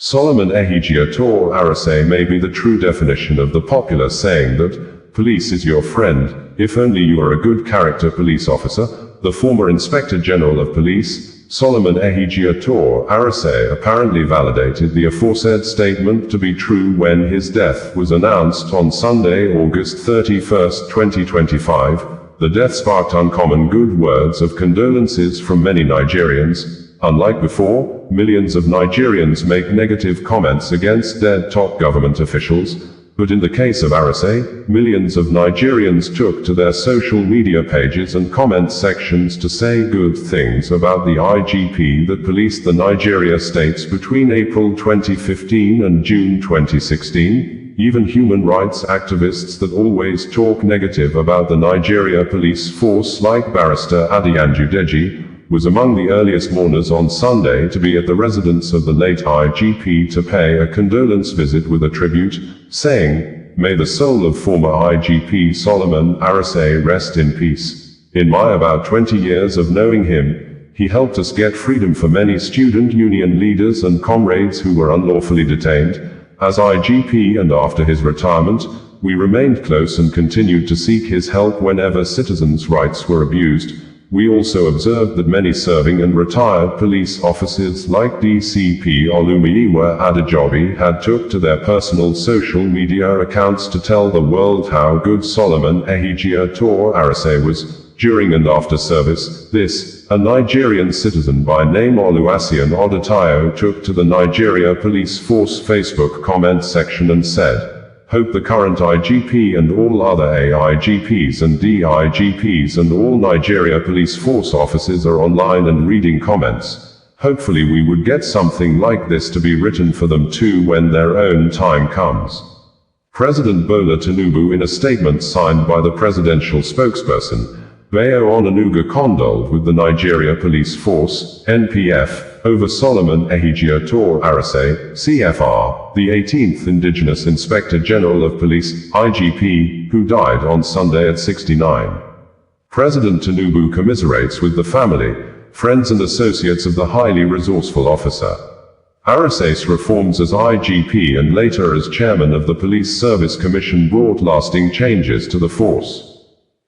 Solomon Ehigiator Arase may be the true definition of the popular saying that, police is your friend, if only you are a good character police officer. The former Inspector General of Police, Solomon Ehigiator Arase, apparently validated the aforesaid statement to be true when his death was announced on Sunday, August 31, 2025. The death sparked uncommon good words of condolences from many Nigerians. Unlike before, millions of Nigerians make negative comments against dead top government officials, but in the case of Arase, millions of Nigerians took to their social media pages and comment sections to say good things about the IGP that policed the Nigeria states between April 2015 and June 2016. Even human rights activists that always talk negative about the Nigeria police force, like Barrister Adiyanju Deji, was among the earliest mourners on Sunday to be at the residence of the late IGP to pay a condolence visit with a tribute, saying, "May the soul of former IGP Solomon Arase rest in peace. In my about 20 years of knowing him, he helped us get freedom for many student union leaders and comrades who were unlawfully detained. As IGP and after his retirement, we remained close and continued to seek his help whenever citizens' rights were abused. We also observed that many serving and retired police officers like DCP Olumiyiwa Adejobi had took to their personal social media accounts to tell the world how good Solomon Ehigiator Arase was during and after service. This, a Nigerian citizen by name Oluwaseun Odetayo took to the Nigeria Police Force Facebook comment section and said, "Hope the current IGP and all other AIGPs and DIGPs and all Nigeria Police Force officers are online and reading comments. Hopefully we would get something like this to be written for them too when their own time comes." President Bola Tinubu, in a statement signed by the presidential spokesperson, Bayo Onanuga, condoled with the Nigeria Police Force, NPF, over Solomon Ehigiator Arase, CFR, the 18th Indigenous Inspector General of Police, IGP, who died on Sunday at 69. President Tinubu commiserates with the family, friends and associates of the highly resourceful officer. Arase's reforms as IGP and later as chairman of the Police Service Commission brought lasting changes to the force.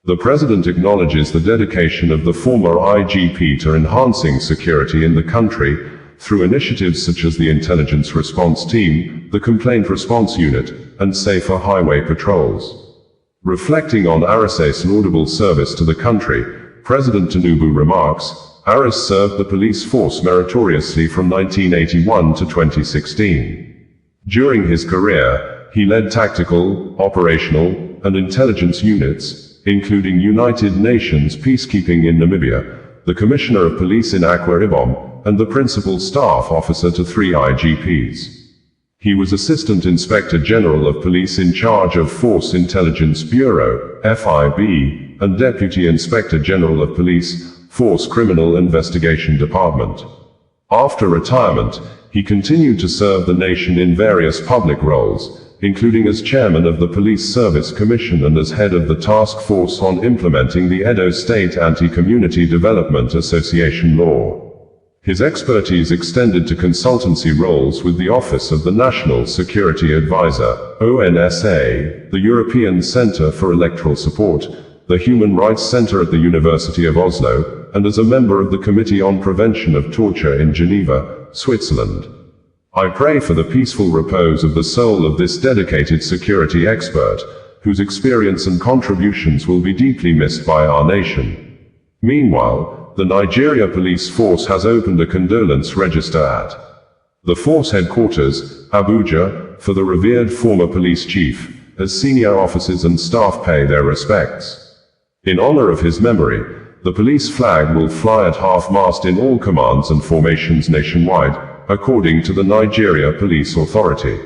The President acknowledges the dedication of the former IGP to enhancing security in the country, through initiatives such as the Intelligence Response Team, the Complaint Response Unit, and safer highway patrols. Reflecting on Arase's laudable service to the country, President Tinubu remarks, "Arase served the police force meritoriously from 1981 to 2016. During his career, he led tactical, operational, and intelligence units, including United Nations peacekeeping in Namibia, the Commissioner of Police in Akwa Ibom, and the Principal Staff Officer to 3 IGPs. He was Assistant Inspector General of Police in charge of Force Intelligence Bureau, FIB, and Deputy Inspector General of Police, Force Criminal Investigation Department. After retirement, he continued to serve the nation in various public roles, including as chairman of the Police Service Commission and as head of the task force on implementing the Edo State Anti-Community Development Association law. His expertise extended to consultancy roles with the Office of the National Security Advisor, ONSA, the European Centre for Electoral Support, the Human Rights Centre at the University of Oslo, and as a member of the Committee on Prevention of Torture in Geneva, Switzerland. I pray for the peaceful repose of the soul of this dedicated security expert, whose experience and contributions will be deeply missed by our nation." Meanwhile, the Nigeria Police Force has opened a condolence register at the force headquarters, Abuja, for the revered former police chief, as senior officers and staff pay their respects. In honor of his memory, the police flag will fly at half-mast in all commands and formations nationwide, according to the Nigeria Police Authority.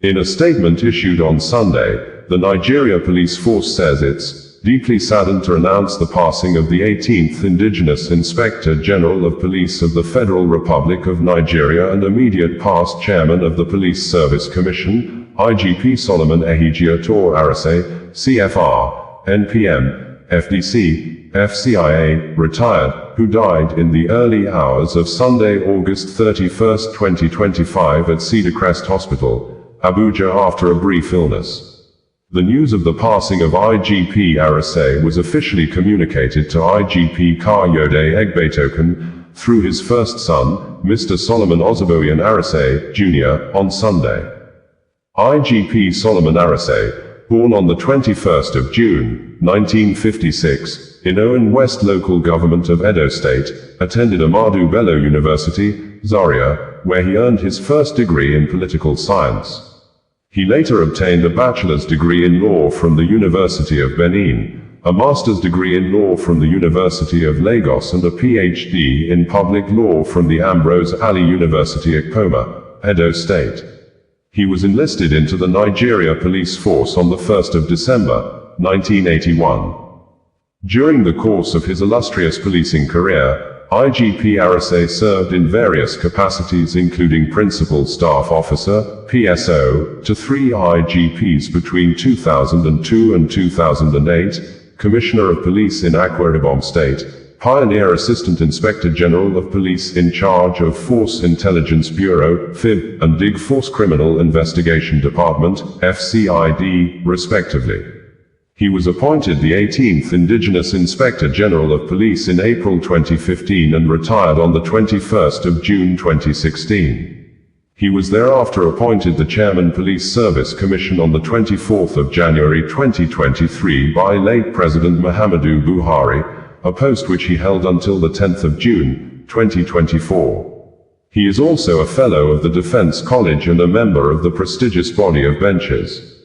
In a statement issued on Sunday, the Nigeria Police Force says it's deeply saddened to announce the passing of the 18th Indigenous Inspector General of Police of the Federal Republic of Nigeria and immediate past chairman of the Police Service Commission, IGP Solomon Ehigiator Arase, CFR, NPM, FDC, FCIA, retired, who died in the early hours of Sunday, August 31, 2025 at Cedar Crest Hospital, Abuja after a brief illness. The news of the passing of IGP Arase was officially communicated to IGP Kayode Ehigiator through his first son, Mr. Solomon Ozuboyan Arase, Jr., on Sunday. IGP Solomon Arase, born on the 21st of June, 1956, in Owen West Local Government of Edo State, attended Ahmadu Bello University, Zaria, where he earned his first degree in political science. He later obtained a bachelor's degree in law from the University of Benin, a master's degree in law from the University of Lagos and a PhD in public law from the Ambrose Ali University Ekpoma, Edo State. He was enlisted into the Nigeria Police Force on the 1st of December, 1981. During the course of his illustrious policing career, IGP Arase served in various capacities including Principal Staff Officer, PSO, to 3 IGPs between 2002 and 2008, Commissioner of Police in Akwa Ibom State, Pioneer Assistant Inspector General of Police in charge of Force Intelligence Bureau, FIB, and DIG Force Criminal Investigation Department, FCID, respectively. He was appointed the 18th Indigenous Inspector General of Police in April 2015 and retired on the 21st of June 2016. He was thereafter appointed the Chairman Police Service Commission on the 24th of January 2023 by late President Muhammadu Buhari, a post which he held until the 10th of June, 2024. He is also a Fellow of the Defense College and a member of the prestigious body of benches.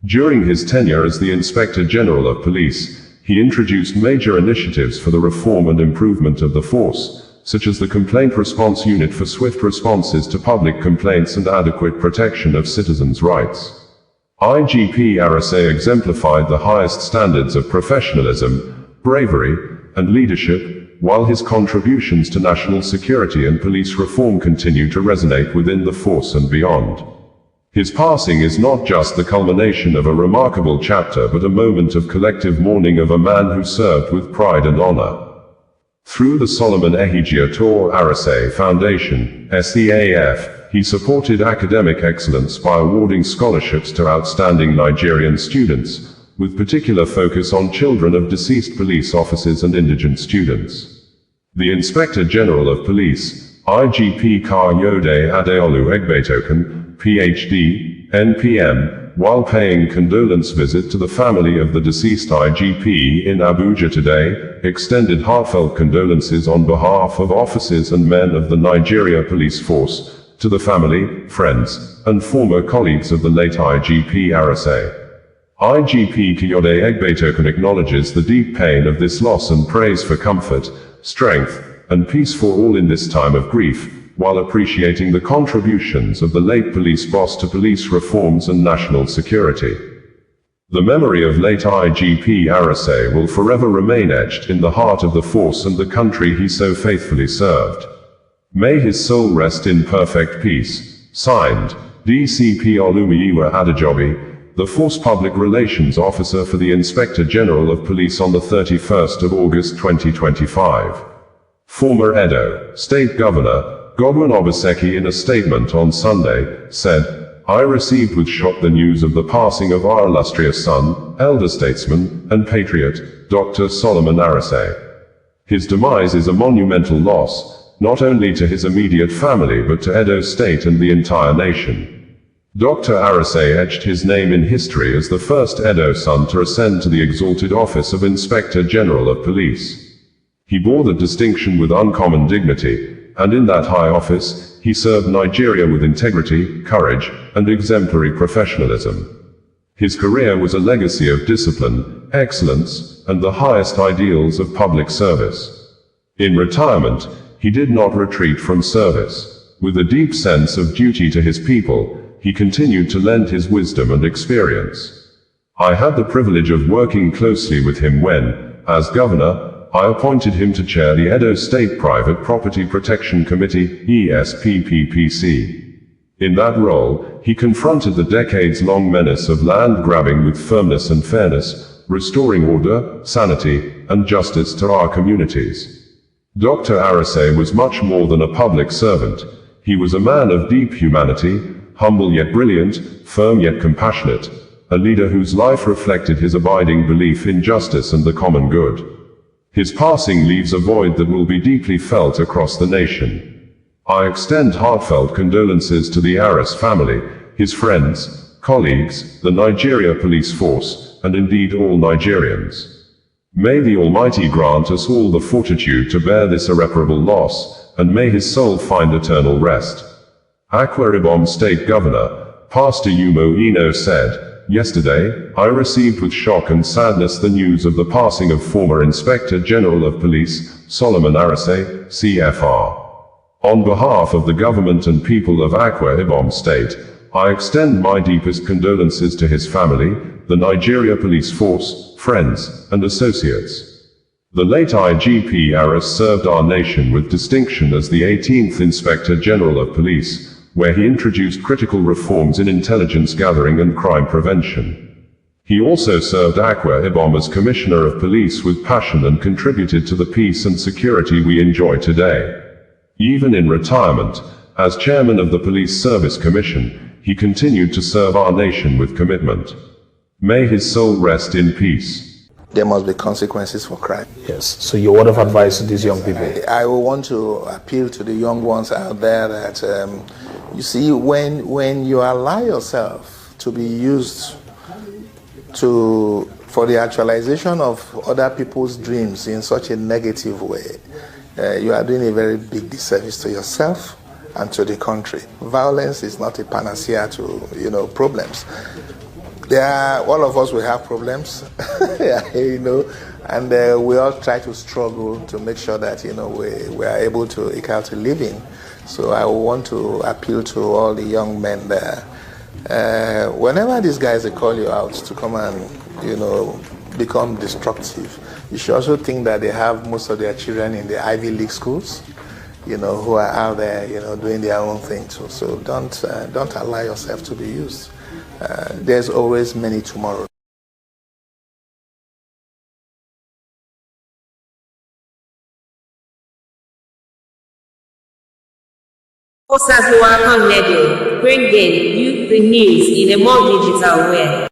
During his tenure as the Inspector General of Police, he introduced major initiatives for the reform and improvement of the force, such as the Complaint Response Unit for swift responses to public complaints and adequate protection of citizens' rights. IGP Arase exemplified the highest standards of professionalism, bravery, and leadership, while his contributions to national security and police reform continue to resonate within the force and beyond. His passing is not just the culmination of a remarkable chapter but a moment of collective mourning of a man who served with pride and honor. Through the Solomon Ehigiator Arase Foundation, SEAF, he supported academic excellence by awarding scholarships to outstanding Nigerian students, with particular focus on children of deceased police officers and indigent students. The Inspector General of Police, IGP Kayode Ehigiator, PhD, NPM, while paying condolence visit to the family of the deceased IGP in Abuja today, extended heartfelt condolences on behalf of officers and men of the Nigeria Police Force, to the family, friends, and former colleagues of the late IGP Arase. IGP Kayode Ehigiator acknowledges the deep pain of this loss and prays for comfort, strength, and peace for all in this time of grief, while appreciating the contributions of the late police boss to police reforms and national security. The memory of late IGP Arase will forever remain etched in the heart of the force and the country he so faithfully served. May his soul rest in perfect peace. Signed, DCP Olumiyiwa Adejobi, the Force Public Relations Officer for the Inspector General of Police on the 31st of August 2025. Former Edo State Governor Godwin Obaseki, in a statement on Sunday, said, "I received with shock the news of the passing of our illustrious son, elder statesman, and patriot, Dr. Solomon Arase. His demise is a monumental loss, not only to his immediate family but to Edo State and the entire nation." Dr. Arase etched his name in history as the first Edo son to ascend to the exalted office of Inspector General of Police. He bore the distinction with uncommon dignity, and in that high office, he served Nigeria with integrity, courage, and exemplary professionalism. His career was a legacy of discipline, excellence, and the highest ideals of public service. In retirement, he did not retreat from service. With a deep sense of duty to his people, he continued to lend his wisdom and experience. I had the privilege of working closely with him when, as governor, I appointed him to chair the Edo State Private Property Protection Committee, ESPPPC. In that role, he confronted the decades-long menace of land grabbing with firmness and fairness, restoring order, sanity, and justice to our communities. Dr. Arase was much more than a public servant. He was a man of deep humanity, humble yet brilliant, firm yet compassionate, a leader whose life reflected his abiding belief in justice and the common good. His passing leaves a void that will be deeply felt across the nation. I extend heartfelt condolences to the Arase family, his friends, colleagues, the Nigeria police force, and indeed all Nigerians. May the Almighty grant us all the fortitude to bear this irreparable loss, and may his soul find eternal rest. Akwa Ibom State Governor, Pastor Umo Eno said, "Yesterday, I received with shock and sadness the news of the passing of former Inspector General of Police, Solomon Arase, CFR. On behalf of the government and people of Akwa Ibom State, I extend my deepest condolences to his family, the Nigeria Police Force, friends, and associates. The late IGP Arase served our nation with distinction as the 18th Inspector General of Police, where he introduced critical reforms in intelligence gathering and crime prevention. He also served Akwa Ibom as Commissioner of Police with passion and contributed to the peace and security we enjoy today. Even in retirement, as Chairman of the Police Service Commission, he continued to serve our nation with commitment. May his soul rest in peace." There must be consequences for crime. Yes. So your word of advice to these young people? I will want to appeal to the young ones out there that, you see, when you allow yourself to be used for the actualization of other people's dreams in such a negative way, you are doing a very big disservice to yourself and to the country. Violence is not a panacea to, problems. All of us will have problems, and we all try to struggle to make sure that, we are able to eke out a living. So I want to appeal to all the young men there. Whenever these guys, they call you out to come and, become destructive, you should also think that they have most of their children in the Ivy League schools, who are out there, doing their own thing too. So don't allow yourself to be used. There's always many tomorrows. Osasua Radio, bringing you the news in a more digital way.